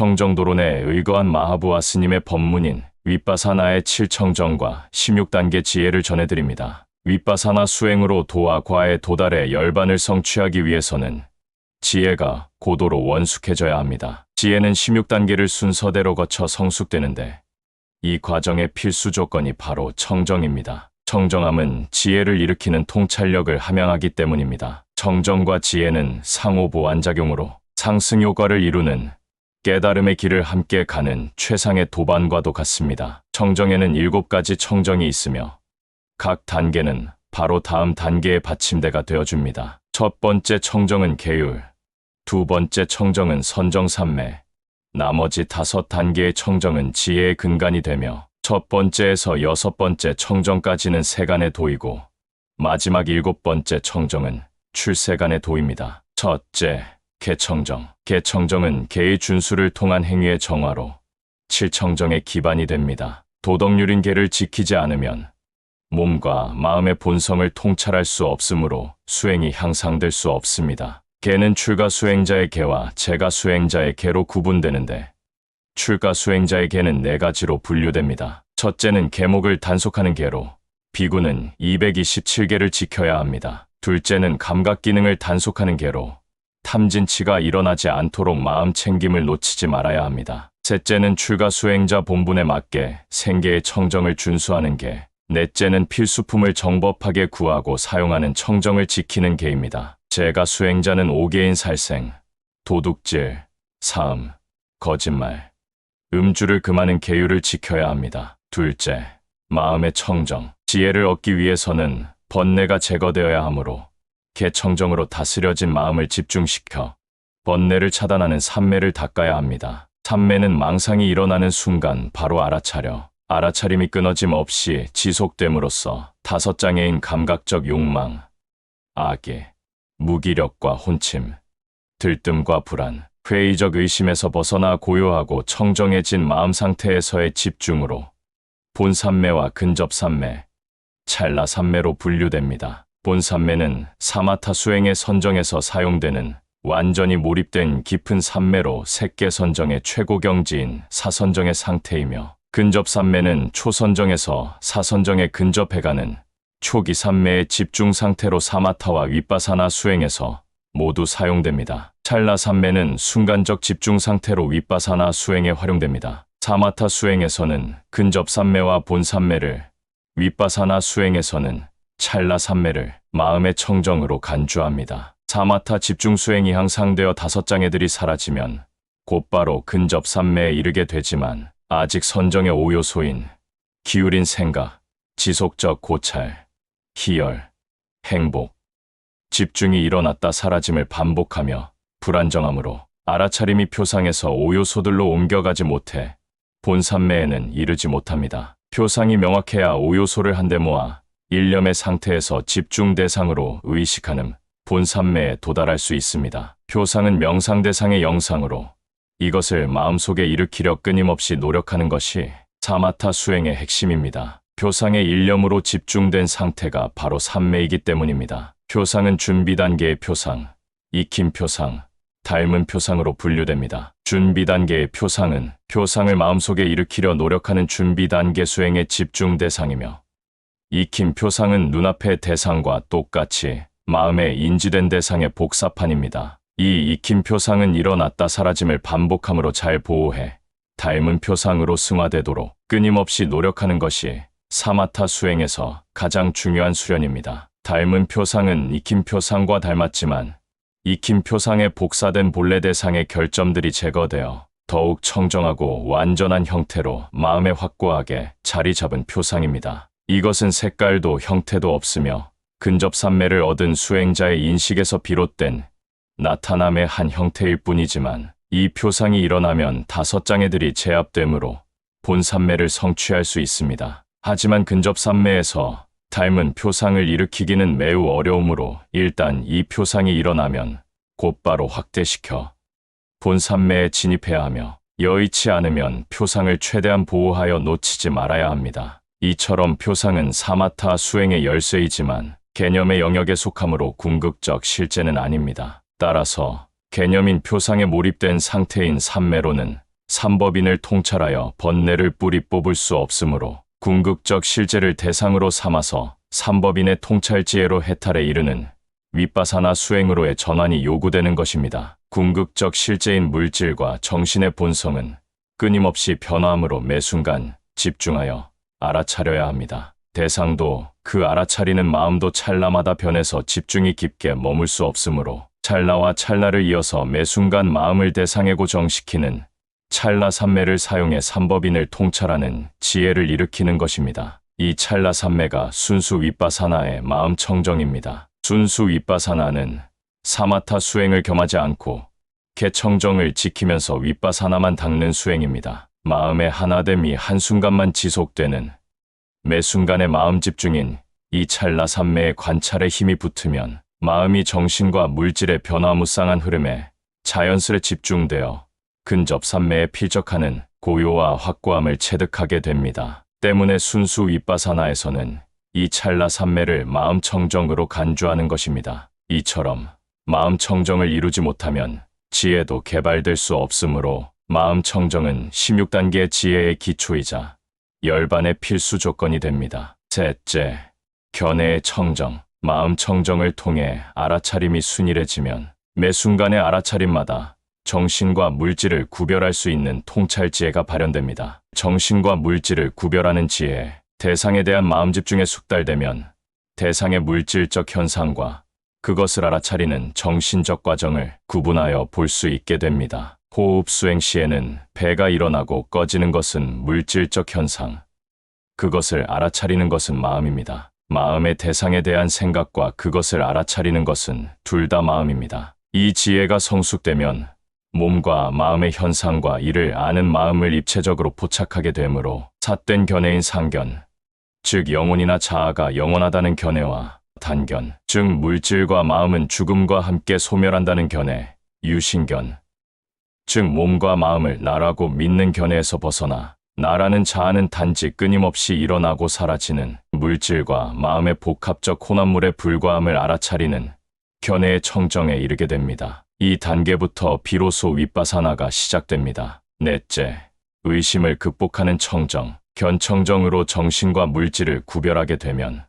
청정도론에 의거한 마하부와 스님의 법문인 윗바사나의 7청정과 16단계 지혜를 전해드립니다. 윗바사나 수행으로 도와 과에 도달해 열반을 성취하기 위해서는 지혜가 고도로 원숙해져야 합니다. 지혜는 16단계를 순서대로 거쳐 성숙되는데 이 과정의 필수 조건이 바로 청정입니다. 청정함은 지혜를 일으키는 통찰력을 함양하기 때문입니다. 청정과 지혜는 상호 보완작용으로 상승 효과를 이루는 깨달음의 길을 함께 가는 최상의 도반과도 같습니다. 청정에는 7가지 청정이 있으며 각 단계는 바로 다음 단계의 받침대가 되어줍니다. 첫 번째 청정은 계율, 두 번째 청정은 선정산매, 나머지 5단계의 청정은 지혜의 근간이 되며 첫 번째에서 6번째 청정까지는 세간의 도이고 마지막 7번째 청정은 출세간의 도입니다. 첫째, 개청정. 개청정은 개의 준수를 통한 행위의 정화로 7청정의 기반이 됩니다. 도덕률인 개를 지키지 않으면 몸과 마음의 본성을 통찰할 수 없으므로 수행이 향상될 수 없습니다. 개는 출가 수행자의 개와 제가 수행자의 개로 구분되는데 출가 수행자의 개는 4가지로 분류됩니다. 첫째는 개목을 단속하는 개로 비구는 227개를 지켜야 합니다. 둘째는 감각 기능을 단속하는 개로 탐진치가 일어나지 않도록 마음 챙김을 놓치지 말아야 합니다. 셋째는 출가 수행자 본분에 맞게 생계의 청정을 준수하는 개, 넷째는 필수품을 정법하게 구하고 사용하는 청정을 지키는 개입니다. 제가 수행자는 5개인 살생, 도둑질, 사음, 거짓말, 음주를 금하는 계율을 지켜야 합니다. 둘째, 마음의 청정. 지혜를 얻기 위해서는 번뇌가 제거되어야 하므로 개청정으로 다스려진 마음을 집중시켜 번뇌를 차단하는 삼매를 닦아야 합니다. 삼매는 망상이 일어나는 순간 바로 알아차려 알아차림이 끊어짐 없이 지속됨으로써 5장애인 감각적 욕망, 악의, 무기력과 혼침, 들뜸과 불안, 회의적 의심에서 벗어나 고요하고 청정해진 마음 상태에서의 집중으로 본삼매와 근접삼매, 찰나삼매로 분류됩니다. 본삼매는 사마타 수행의 선정에서 사용되는 완전히 몰입된 깊은 삼매로 색계선정의 최고 경지인 사선정의 상태이며 근접삼매는 초선정에서 사선정에 근접해가는 초기 삼매의 집중 상태로 사마타와 윗바사나 수행에서 모두 사용됩니다. 찰나 삼매는 순간적 집중 상태로 윗바사나 수행에 활용됩니다. 사마타 수행에서는 근접 삼매와 본 삼매를, 윗바사나 수행에서는 찰나 삼매를 마음의 청정으로 간주합니다. 사마타 집중 수행이 향상되어 5장애들이 사라지면 곧바로 근접 삼매에 이르게 되지만 아직 선정의 5요소인 기울인 생각, 지속적 고찰, 희열, 행복, 집중이 일어났다 사라짐을 반복하며 불안정함으로 알아차림이 표상에서 5요소들로 옮겨가지 못해 본삼매에는 이르지 못합니다. 표상이 명확해야 5요소를 한데 모아 일념의 상태에서 집중 대상으로 의식하는 본삼매에 도달할 수 있습니다. 표상은 명상 대상의 영상으로 이것을 마음속에 일으키려 끊임없이 노력하는 것이 사마타 수행의 핵심입니다. 표상의 일념으로 집중된 상태가 바로 삼매이기 때문입니다. 표상은 준비 단계의 표상, 익힌 표상, 닮은 표상으로 분류됩니다. 준비 단계의 표상은 표상을 마음속에 일으키려 노력하는 준비 단계 수행의 집중 대상이며 익힌 표상은 눈앞의 대상과 똑같이 마음에 인지된 대상의 복사판입니다. 이 익힌 표상은 일어났다 사라짐을 반복함으로 잘 보호해 닮은 표상으로 승화되도록 끊임없이 노력하는 것이 사마타 수행에서 가장 중요한 수련입니다. 닮은 표상은 익힌 표상과 닮았지만 익힌 표상에 복사된 본래 대상의 결점들이 제거되어 더욱 청정하고 완전한 형태로 마음에 확고하게 자리 잡은 표상입니다. 이것은 색깔도 형태도 없으며 근접삼매를 얻은 수행자의 인식에서 비롯된 나타남의 한 형태일 뿐이지만 이 표상이 일어나면 5장애들이 제압되므로 본삼매를 성취할 수 있습니다. 하지만 근접삼매에서 닮은 표상을 일으키기는 매우 어려우므로 일단 이 표상이 일어나면 곧바로 확대시켜 본삼매에 진입해야 하며 여의치 않으면 표상을 최대한 보호하여 놓치지 말아야 합니다. 이처럼 표상은 사마타 수행의 열쇠이지만 개념의 영역에 속하므로 궁극적 실제는 아닙니다. 따라서 개념인 표상에 몰입된 상태인 삼매로는 삼법인을 통찰하여 번뇌를 뿌리 뽑을 수 없으므로 궁극적 실제를 대상으로 삼아서 삼법인의 통찰지혜로 해탈에 이르는 윗바사나 수행으로의 전환이 요구되는 것입니다. 궁극적 실제인 물질과 정신의 본성은 끊임없이 변화함으로 매 순간 집중하여 알아차려야 합니다. 대상도 그 알아차리는 마음도 찰나마다 변해서 집중이 깊게 머물 수 없으므로 찰나와 찰나를 이어서 매 순간 마음을 대상에 고정시키는 찰나 삼매를 사용해 삼법인을 통찰하는 지혜를 일으키는 것입니다. 이 찰나 삼매가 순수 윗바사나의 마음 청정입니다. 순수 윗바사나는 사마타 수행을 겸하지 않고 개청정을 지키면서 윗바사나만 닦는 수행입니다. 마음의 하나됨이 한순간만 지속되는 매 순간의 마음 집중인 이 찰나 삼매의 관찰에 힘이 붙으면 마음이 정신과 물질의 변화무쌍한 흐름에 자연스레 집중되어 근접 삼매에 필적하는 고요와 확고함을 체득하게 됩니다. 때문에 순수 윗바사나에서는 이 찰나 삼매를 마음 청정으로 간주하는 것입니다. 이처럼 마음 청정을 이루지 못하면 지혜도 개발될 수 없으므로 마음 청정은 16단계 지혜의 기초이자 열반의 필수 조건이 됩니다. 셋째, 견해의 청정. 마음 청정을 통해 알아차림이 순일해지면 매 순간의 알아차림마다 정신과 물질을 구별할 수 있는 통찰지혜가 발현됩니다. 정신과 물질을 구별하는 지혜, 대상에 대한 마음 집중에 숙달되면 대상의 물질적 현상과 그것을 알아차리는 정신적 과정을 구분하여 볼 수 있게 됩니다. 호흡 수행 시에는 배가 일어나고 꺼지는 것은 물질적 현상, 그것을 알아차리는 것은 마음입니다. 마음의 대상에 대한 생각과 그것을 알아차리는 것은 둘 다 마음입니다. 이 지혜가 성숙되면 몸과 마음의 현상과 이를 아는 마음을 입체적으로 포착하게 되므로 삿된 견해인 상견, 즉 영혼이나 자아가 영원하다는 견해와 단견, 즉 물질과 마음은 죽음과 함께 소멸한다는 견해, 유신견, 즉 몸과 마음을 나라고 믿는 견해에서 벗어나 나라는 자아는 단지 끊임없이 일어나고 사라지는 물질과 마음의 복합적 혼합물에 불과함을 알아차리는 견해의 청정에 이르게 됩니다. 이 단계부터 비로소 윗바사나가 시작됩니다. 넷째, 의심을 극복하는 청정. 견청정으로 정신과 물질을 구별하게 되면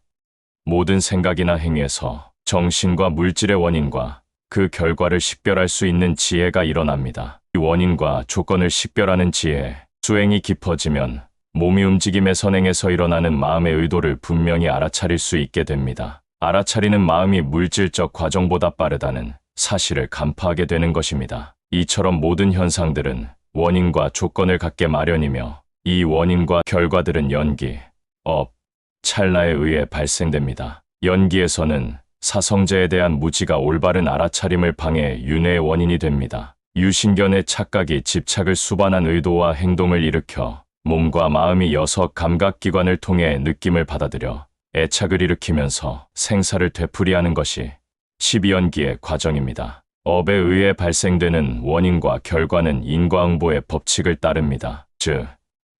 모든 생각이나 행위에서 정신과 물질의 원인과 그 결과를 식별할 수 있는 지혜가 일어납니다. 이 원인과 조건을 식별하는 지혜, 수행이 깊어지면 몸이 움직임의 선행에서 일어나는 마음의 의도를 분명히 알아차릴 수 있게 됩니다. 알아차리는 마음이 물질적 과정보다 빠르다는 사실을 간파하게 되는 것입니다. 이처럼 모든 현상들은 원인과 조건을 갖게 마련이며 이 원인과 결과들은 연기, 업, 찰나에 의해 발생됩니다. 연기에서는 사성제에 대한 무지가 올바른 알아차림을 방해 윤회의 원인이 됩니다. 유신견의 착각이 집착을 수반한 의도와 행동을 일으켜 몸과 마음이 여섯 감각기관을 통해 느낌을 받아들여 애착을 일으키면서 생사를 되풀이하는 것이 12연기의 과정입니다. 업에 의해 발생되는 원인과 결과는 인과응보의 법칙을 따릅니다. 즉,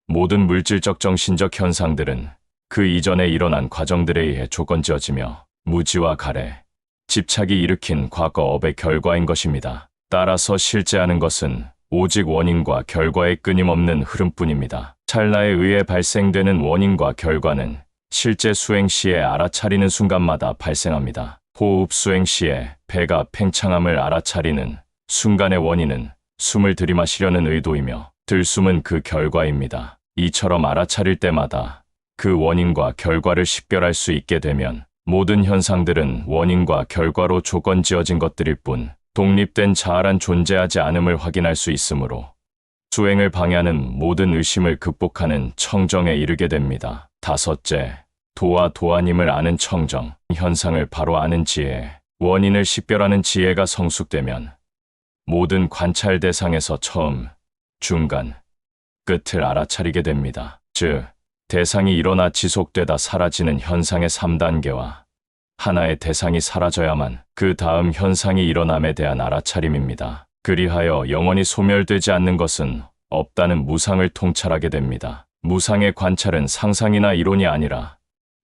모든 물질적 정신적 현상들은 그 이전에 일어난 과정들에 의해 조건지어지며 무지와 가래, 집착이 일으킨 과거 업의 결과인 것입니다. 따라서 실제하는 것은 오직 원인과 결과의 끊임없는 흐름뿐입니다. 찰나에 의해 발생되는 원인과 결과는 실제 수행 시에 알아차리는 순간마다 발생합니다. 호흡 수행 시에 배가 팽창함을 알아차리는 순간의 원인은 숨을 들이마시려는 의도이며 들숨은 그 결과입니다. 이처럼 알아차릴 때마다 그 원인과 결과를 식별할 수 있게 되면 모든 현상들은 원인과 결과로 조건지어진 것들일 뿐 독립된 자아란 존재하지 않음을 확인할 수 있으므로 수행을 방해하는 모든 의심을 극복하는 청정에 이르게 됩니다. 다섯째, 도와 도아님을 아는 청정, 현상을 바로 아는 지혜, 원인을 식별하는 지혜가 성숙되면 모든 관찰 대상에서 처음, 중간, 끝을 알아차리게 됩니다. 즉, 대상이 일어나 지속되다 사라지는 현상의 3단계와 하나의 대상이 사라져야만 그 다음 현상이 일어남에 대한 알아차림입니다. 그리하여 영원히 소멸되지 않는 것은 없다는 무상을 통찰하게 됩니다. 무상의 관찰은 상상이나 이론이 아니라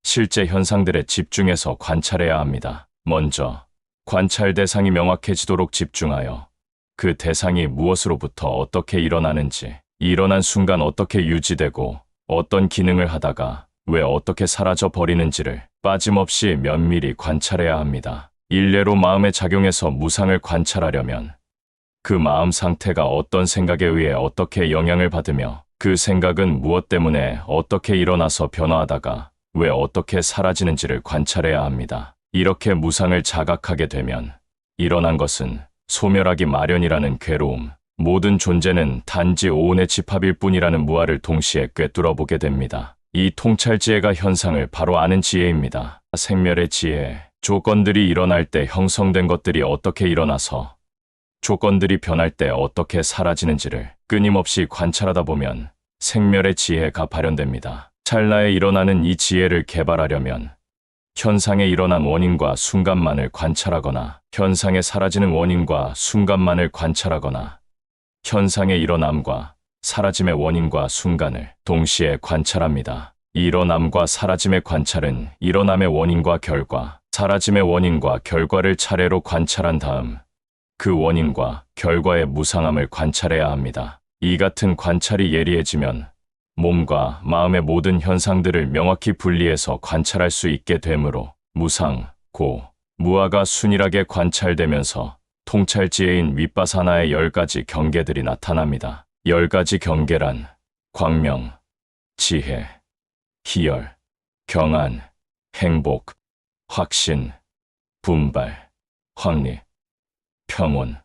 실제 현상들에 집중해서 관찰해야 합니다. 먼저 관찰 대상이 명확해지도록 집중하여 그 대상이 무엇으로부터 어떻게 일어나는지, 일어난 순간 어떻게 유지되고 어떤 기능을 하다가 왜 어떻게 사라져 버리는지를 빠짐없이 면밀히 관찰해야 합니다. 일례로 마음의 작용에서 무상을 관찰하려면 그 마음 상태가 어떤 생각에 의해 어떻게 영향을 받으며 그 생각은 무엇 때문에 어떻게 일어나서 변화하다가 왜 어떻게 사라지는지를 관찰해야 합니다. 이렇게 무상을 자각하게 되면 일어난 것은 소멸하기 마련이라는 괴로움, 모든 존재는 단지 오온의 집합일 뿐이라는 무아를 동시에 꿰뚫어보게 됩니다. 이 통찰지혜가 현상을 바로 아는 지혜입니다. 생멸의 지혜, 조건들이 일어날 때 형성된 것들이 어떻게 일어나서 조건들이 변할 때 어떻게 사라지는지를 끊임없이 관찰하다 보면 생멸의 지혜가 발현됩니다. 찰나에 일어나는 이 지혜를 개발하려면 현상에 일어난 원인과 순간만을 관찰하거나 현상에 사라지는 원인과 순간만을 관찰하거나 현상의 일어남과 사라짐의 원인과 순간을 동시에 관찰합니다. 일어남과 사라짐의 관찰은 일어남의 원인과 결과, 사라짐의 원인과 결과를 차례로 관찰한 다음 그 원인과 결과의 무상함을 관찰해야 합니다. 이 같은 관찰이 예리해지면 몸과 마음의 모든 현상들을 명확히 분리해서 관찰할 수 있게 되므로 무상, 고, 무아가 순일하게 관찰되면서 통찰지혜인 윗바사나의 10가지 경계들이 나타납니다. 10가지 경계란 광명, 지혜, 희열, 경안, 행복, 확신, 분발, 확립, 평온,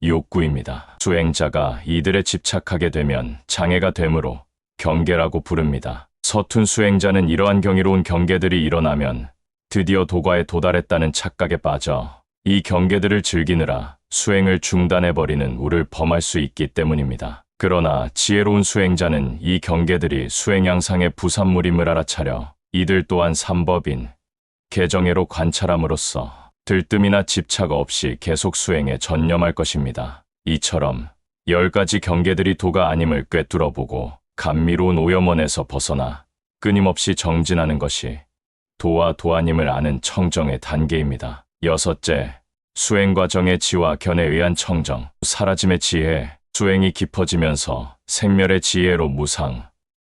욕구입니다. 수행자가 이들에 집착하게 되면 장애가 되므로 경계라고 부릅니다. 서툰 수행자는 이러한 경이로운 경계들이 일어나면 드디어 도과에 도달했다는 착각에 빠져 이 경계들을 즐기느라 수행을 중단해버리는 우를 범할 수 있기 때문입니다. 그러나 지혜로운 수행자는 이 경계들이 수행 양상의 부산물임을 알아차려 이들 또한 삼법인 개정애로 관찰함으로써 들뜸이나 집착 없이 계속 수행에 전념할 것입니다. 이처럼 10가지 경계들이 도가 아님을 꿰뚫어보고 감미로운 오염원에서 벗어나 끊임없이 정진하는 것이 도와 도아님을 아는 청정의 단계입니다. 6째, 수행 과정의 지와 견에 의한 청정, 사라짐의 지혜, 수행이 깊어지면서 생멸의 지혜로 무상,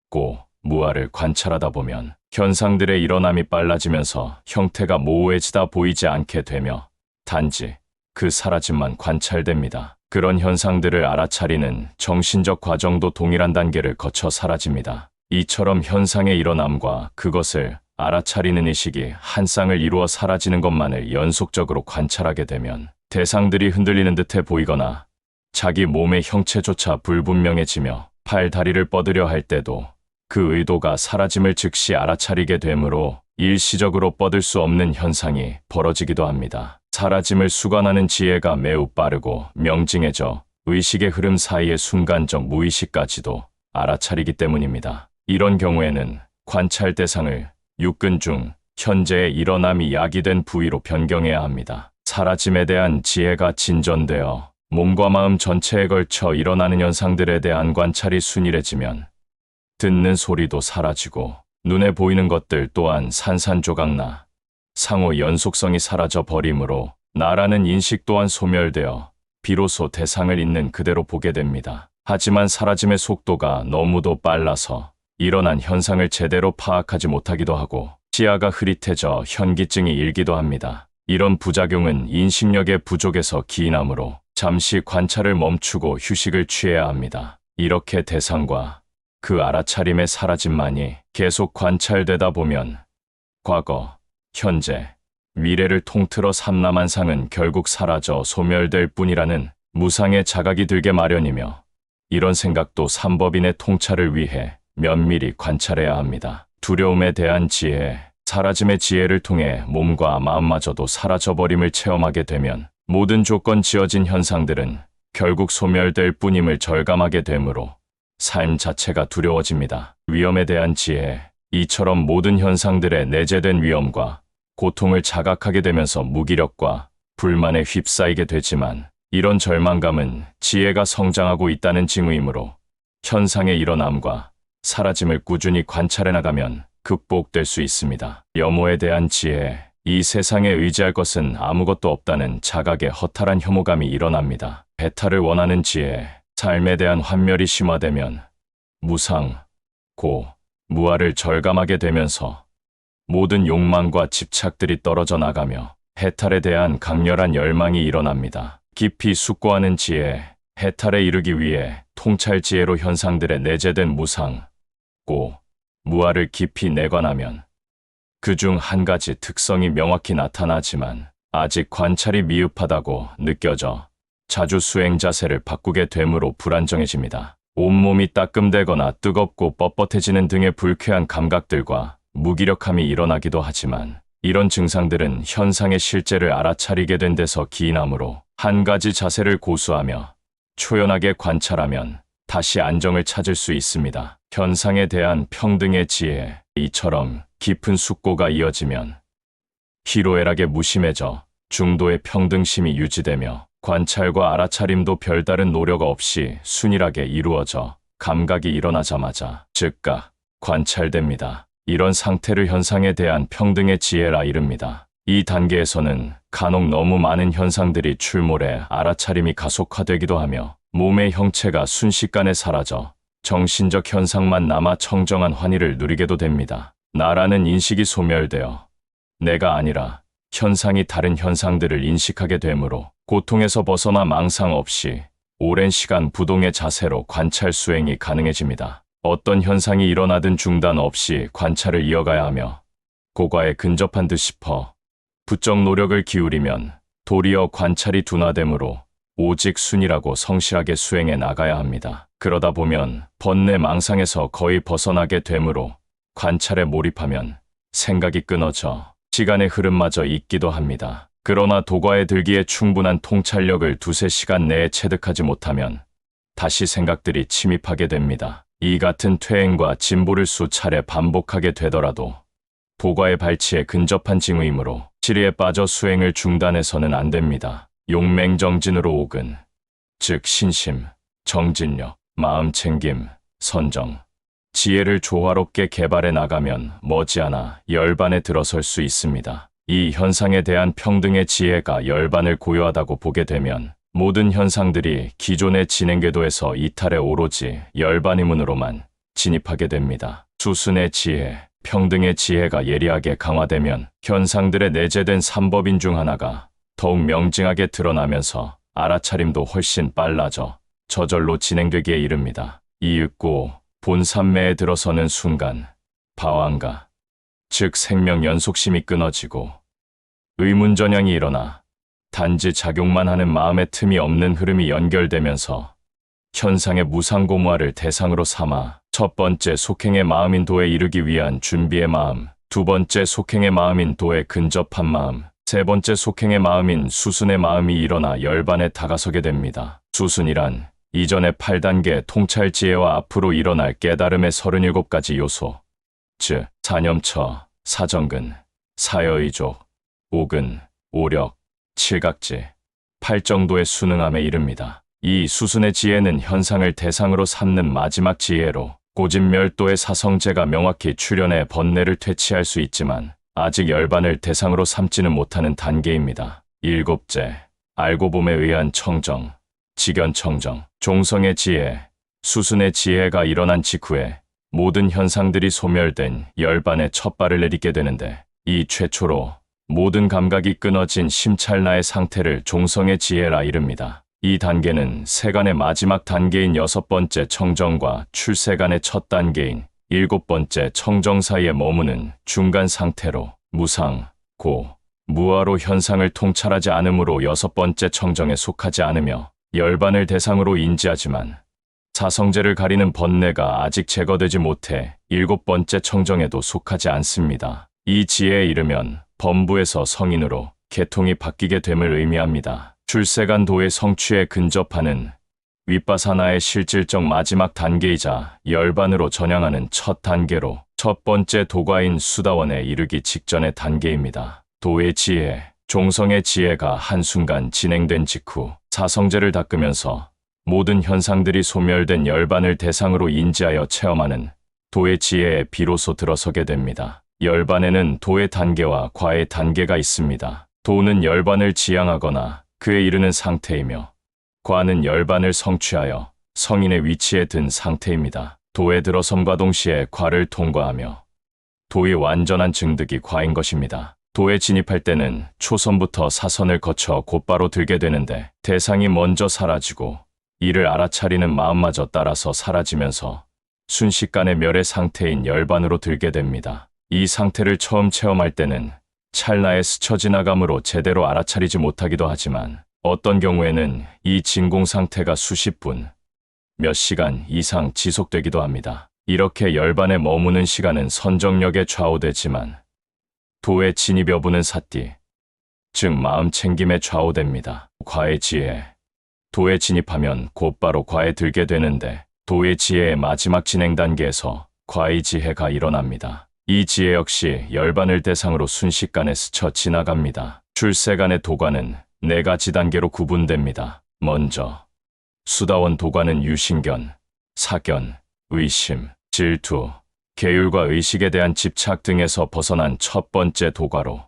고, 무아를 관찰하다 보면 현상들의 일어남이 빨라지면서 형태가 모호해지다 보이지 않게 되며 단지 그 사라짐만 관찰됩니다. 그런 현상들을 알아차리는 정신적 과정도 동일한 단계를 거쳐 사라집니다. 이처럼 현상의 일어남과 그것을 알아차리는 의식이 한 쌍을 이루어 사라지는 것만을 연속적으로 관찰하게 되면 대상들이 흔들리는 듯해 보이거나 자기 몸의 형체조차 불분명해지며 팔, 다리를 뻗으려 할 때도 그 의도가 사라짐을 즉시 알아차리게 되므로 일시적으로 뻗을 수 없는 현상이 벌어지기도 합니다. 사라짐을 수관하는 지혜가 매우 빠르고 명징해져 의식의 흐름 사이의 순간적 무의식까지도 알아차리기 때문입니다. 이런 경우에는 관찰 대상을 육근 중 현재의 일어남이 야기된 부위로 변경해야 합니다. 사라짐에 대한 지혜가 진전되어 몸과 마음 전체에 걸쳐 일어나는 현상들에 대한 관찰이 순일해지면 듣는 소리도 사라지고 눈에 보이는 것들 또한 산산조각나 상호 연속성이 사라져 버리므로 나라는 인식 또한 소멸되어 비로소 대상을 있는 그대로 보게 됩니다. 하지만 사라짐의 속도가 너무도 빨라서 일어난 현상을 제대로 파악하지 못하기도 하고 시야가 흐릿해져 현기증이 일기도 합니다. 이런 부작용은 인식력의 부족에서 기인하므로 잠시 관찰을 멈추고 휴식을 취해야 합니다. 이렇게 대상과 그 알아차림의 사라짐만이 계속 관찰되다 보면 과거, 현재, 미래를 통틀어 삼라만상은 결국 사라져 소멸될 뿐이라는 무상의 자각이 들게 마련이며 이런 생각도 삼법인의 통찰을 위해 면밀히 관찰해야 합니다. 두려움에 대한 지혜, 사라짐의 지혜를 통해 몸과 마음마저도 사라져버림을 체험하게 되면 모든 조건 지어진 현상들은 결국 소멸될 뿐임을 절감하게 되므로 삶 자체가 두려워집니다. 위험에 대한 지혜, 이처럼 모든 현상들의 내재된 위험과 고통을 자각하게 되면서 무기력과 불만에 휩싸이게 되지만 이런 절망감은 지혜가 성장하고 있다는 징후이므로 현상의 일어남과 사라짐을 꾸준히 관찰해 나가면 극복될 수 있습니다. 염호에 대한 지혜, 이 세상에 의지할 것은 아무것도 없다는 자각의 허탈한 혐오감이 일어납니다. 배탈을 원하는 지혜, 삶에 대한 환멸이 심화되면 무상, 고, 무아를 절감하게 되면서 모든 욕망과 집착들이 떨어져 나가며 해탈에 대한 강렬한 열망이 일어납니다. 깊이 숙고하는 지혜, 해탈에 이르기 위해 통찰 지혜로 현상들에 내재된 무상, 고, 무아를 깊이 내관하면 그중 한 가지 특성이 명확히 나타나지만 아직 관찰이 미흡하다고 느껴져 자주 수행 자세를 바꾸게 되므로 불안정해집니다. 온몸이 따끔대거나 뜨겁고 뻣뻣해지는 등의 불쾌한 감각들과 무기력함이 일어나기도 하지만 이런 증상들은 현상의 실제를 알아차리게 된 데서 기인하므로 한 가지 자세를 고수하며 초연하게 관찰하면 다시 안정을 찾을 수 있습니다. 현상에 대한 평등의 지혜, 이처럼 깊은 숙고가 이어지면 희로애락에 무심해져 중도의 평등심이 유지되며 관찰과 알아차림도 별다른 노력 없이 순일하게 이루어져 감각이 일어나자마자 즉각 관찰됩니다. 이런 상태를 현상에 대한 평등의 지혜라 이릅니다. 이 단계에서는 간혹 너무 많은 현상들이 출몰해 알아차림이 가속화되기도 하며 몸의 형체가 순식간에 사라져 정신적 현상만 남아 청정한 환희를 누리게도 됩니다. 나라는 인식이 소멸되어 내가 아니라 현상이 다른 현상들을 인식하게 되므로 고통에서 벗어나 망상 없이 오랜 시간 부동의 자세로 관찰 수행이 가능해집니다. 어떤 현상이 일어나든 중단 없이 관찰을 이어가야 하며 고과에 근접한 듯 싶어 부쩍 노력을 기울이면 도리어 관찰이 둔화되므로 오직 순이라고 성실하게 수행해 나가야 합니다. 그러다 보면 번뇌 망상에서 거의 벗어나게 되므로 관찰에 몰입하면 생각이 끊어져 시간의 흐름마저 잊기도 합니다. 그러나 도과에 들기에 충분한 통찰력을 두세 시간 내에 체득하지 못하면 다시 생각들이 침입하게 됩니다. 이 같은 퇴행과 진보를 수차례 반복하게 되더라도 도과의 발치에 근접한 징후이므로 치리에 빠져 수행을 중단해서는 안 됩니다. 용맹정진으로 옥은, 즉 신심, 정진력, 마음챙김, 선정, 지혜를 조화롭게 개발해 나가면 머지않아 열반에 들어설 수 있습니다. 이 현상에 대한 평등의 지혜가 열반을 고요하다고 보게 되면 모든 현상들이 기존의 진행궤도에서 이탈해 오로지 열반의 문으로만 진입하게 됩니다. 수순의 지혜, 평등의 지혜가 예리하게 강화되면 현상들에 내재된 삼법인 중 하나가 더욱 명징하게 드러나면서 알아차림도 훨씬 빨라져 저절로 진행되기에 이릅니다. 이윽고 본산매에 들어서는 순간 방황가, 즉 생명 연속심이 끊어지고 의문전향이 일어나 단지 작용만 하는 마음의 틈이 없는 흐름이 연결되면서 현상의 무상고무화를 대상으로 삼아 첫 번째 속행의 마음인 도에 이르기 위한 준비의 마음, 두 번째 속행의 마음인 도에 근접한 마음, 세 번째 속행의 마음인 수순의 마음이 일어나 열반에 다가서게 됩니다. 수순이란 이전의 8단계 통찰 지혜와 앞으로 일어날 깨달음의 37가지 요소, 즉 사념처, 사정근, 사여의족, 오근, 오력, 칠각지, 팔정도의 순응함에 이릅니다. 이 수순의 지혜는 현상을 대상으로 삼는 마지막 지혜로 고진멸도의 사성제가 명확히 출현해 번뇌를 퇴치할 수 있지만 아직 열반을 대상으로 삼지는 못하는 단계입니다. 일곱째, 알고봄에 의한 청정, 직연청정, 종성의 지혜, 수순의 지혜가 일어난 직후에 모든 현상들이 소멸된 열반의 첫 발을 내딛게 되는데 이 최초로 모든 감각이 끊어진 심찰나의 상태를 종성의 지혜라 이릅니다. 이 단계는 세간의 마지막 단계인 6번째 청정과 출세간의 첫 단계인 7번째 청정 사이에 머무는 중간 상태로 무상, 고, 무아로 현상을 통찰하지 않으므로 6번째 청정에 속하지 않으며 열반을 대상으로 인지하지만 사성제를 가리는 번뇌가 아직 제거되지 못해 7번째 청정에도 속하지 않습니다. 이 지혜에 이르면 범부에서 성인으로 계통이 바뀌게 됨을 의미합니다. 출세간 도의 성취에 근접하는 윗바사나의 실질적 마지막 단계이자 열반으로 전향하는 첫 단계로 첫 번째 도과인 수다원에 이르기 직전의 단계입니다. 도의 지혜, 종성의 지혜가 한순간 진행된 직후 사성제를 닦으면서 모든 현상들이 소멸된 열반을 대상으로 인지하여 체험하는 도의 지혜에 비로소 들어서게 됩니다. 열반에는 도의 단계와 과의 단계가 있습니다. 도는 열반을 지향하거나 그에 이르는 상태이며 과는 열반을 성취하여 성인의 위치에 든 상태입니다. 도에 들어섬과 동시에 과를 통과하며 도의 완전한 증득이 과인 것입니다. 도에 진입할 때는 초선부터 사선을 거쳐 곧바로 들게 되는데 대상이 먼저 사라지고 이를 알아차리는 마음마저 따라서 사라지면서 순식간에 멸의 상태인 열반으로 들게 됩니다. 이 상태를 처음 체험할 때는 찰나에 스쳐 지나감으로 제대로 알아차리지 못하기도 하지만 어떤 경우에는 이 진공 상태가 수십 분, 몇 시간 이상 지속되기도 합니다. 이렇게 열반에 머무는 시간은 선정력에 좌우되지만 도의 진입 여부는 사띠, 즉 마음 챙김에 좌우됩니다. 과의 지혜, 도에 진입하면 곧바로 과에 들게 되는데 도의 지혜의 마지막 진행 단계에서 과의 지혜가 일어납니다. 이 지혜 역시 열반을 대상으로 순식간에 스쳐 지나갑니다. 출세간의 도과는 네 가지 단계로 구분됩니다. 먼저 수다원 도과는 유신견, 사견, 의심, 질투, 계율과 의식에 대한 집착 등에서 벗어난 첫 번째 도과로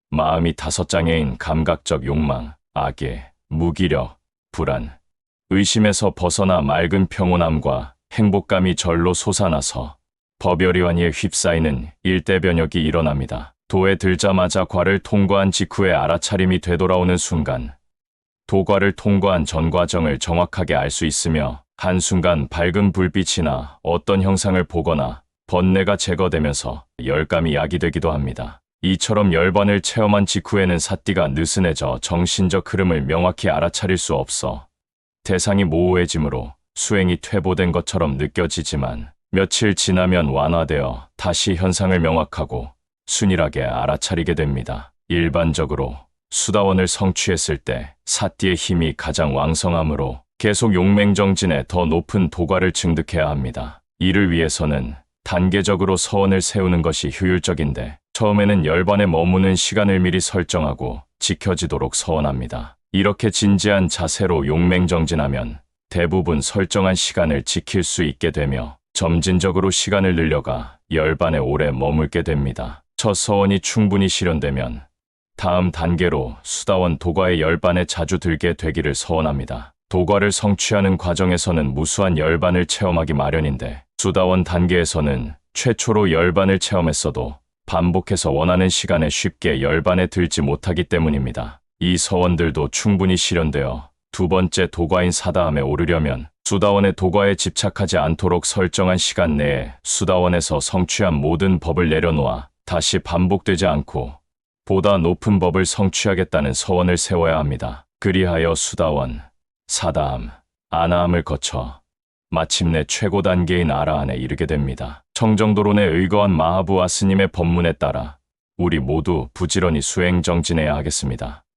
마음이 다섯 장애인 감각적 욕망, 악의, 무기력, 불안, 의심에서 벗어나 맑은 평온함과 행복감이 절로 솟아나서 법열이완이에 휩싸이는 일대변혁이 일어납니다. 도에 들자마자 과를 통과한 직후에 알아차림이 되돌아오는 순간 도과를 통과한 전 과정을 정확하게 알 수 있으며 한순간 밝은 불빛이나 어떤 형상을 보거나 번뇌가 제거되면서 열감이 야기되기도 합니다. 이처럼 열반을 체험한 직후에는 사띠가 느슨해져 정신적 흐름을 명확히 알아차릴 수 없어 대상이 모호해지므로 수행이 퇴보된 것처럼 느껴지지만 며칠 지나면 완화되어 다시 현상을 명확하고 순일하게 알아차리게 됩니다. 일반적으로 수다원을 성취했을 때 사띠의 힘이 가장 왕성하므로 계속 용맹정진에 더 높은 도과를 증득해야 합니다. 이를 위해서는 단계적으로 서원을 세우는 것이 효율적인데 처음에는 열반에 머무는 시간을 미리 설정하고 지켜지도록 서원합니다. 이렇게 진지한 자세로 용맹정진하면 대부분 설정한 시간을 지킬 수 있게 되며 점진적으로 시간을 늘려가 열반에 오래 머물게 됩니다. 첫 서원이 충분히 실현되면 다음 단계로 수다원 도과의 열반에 자주 들게 되기를 서원합니다. 도과를 성취하는 과정에서는 무수한 열반을 체험하기 마련인데 수다원 단계에서는 최초로 열반을 체험했어도 반복해서 원하는 시간에 쉽게 열반에 들지 못하기 때문입니다. 이 서원들도 충분히 실현되어 두 번째 도과인 사다함에 오르려면 수다원의 도과에 집착하지 않도록 설정한 시간 내에 수다원에서 성취한 모든 법을 내려놓아 다시 반복되지 않고 보다 높은 법을 성취하겠다는 서원을 세워야 합니다. 그리하여 수다원, 사다함, 아나함을 거쳐 마침내 최고 단계인 아라한에 이르게 됩니다. 청정도론에 의거한 마하부아 스님의 법문에 따라 우리 모두 부지런히 수행 정진해야 하겠습니다.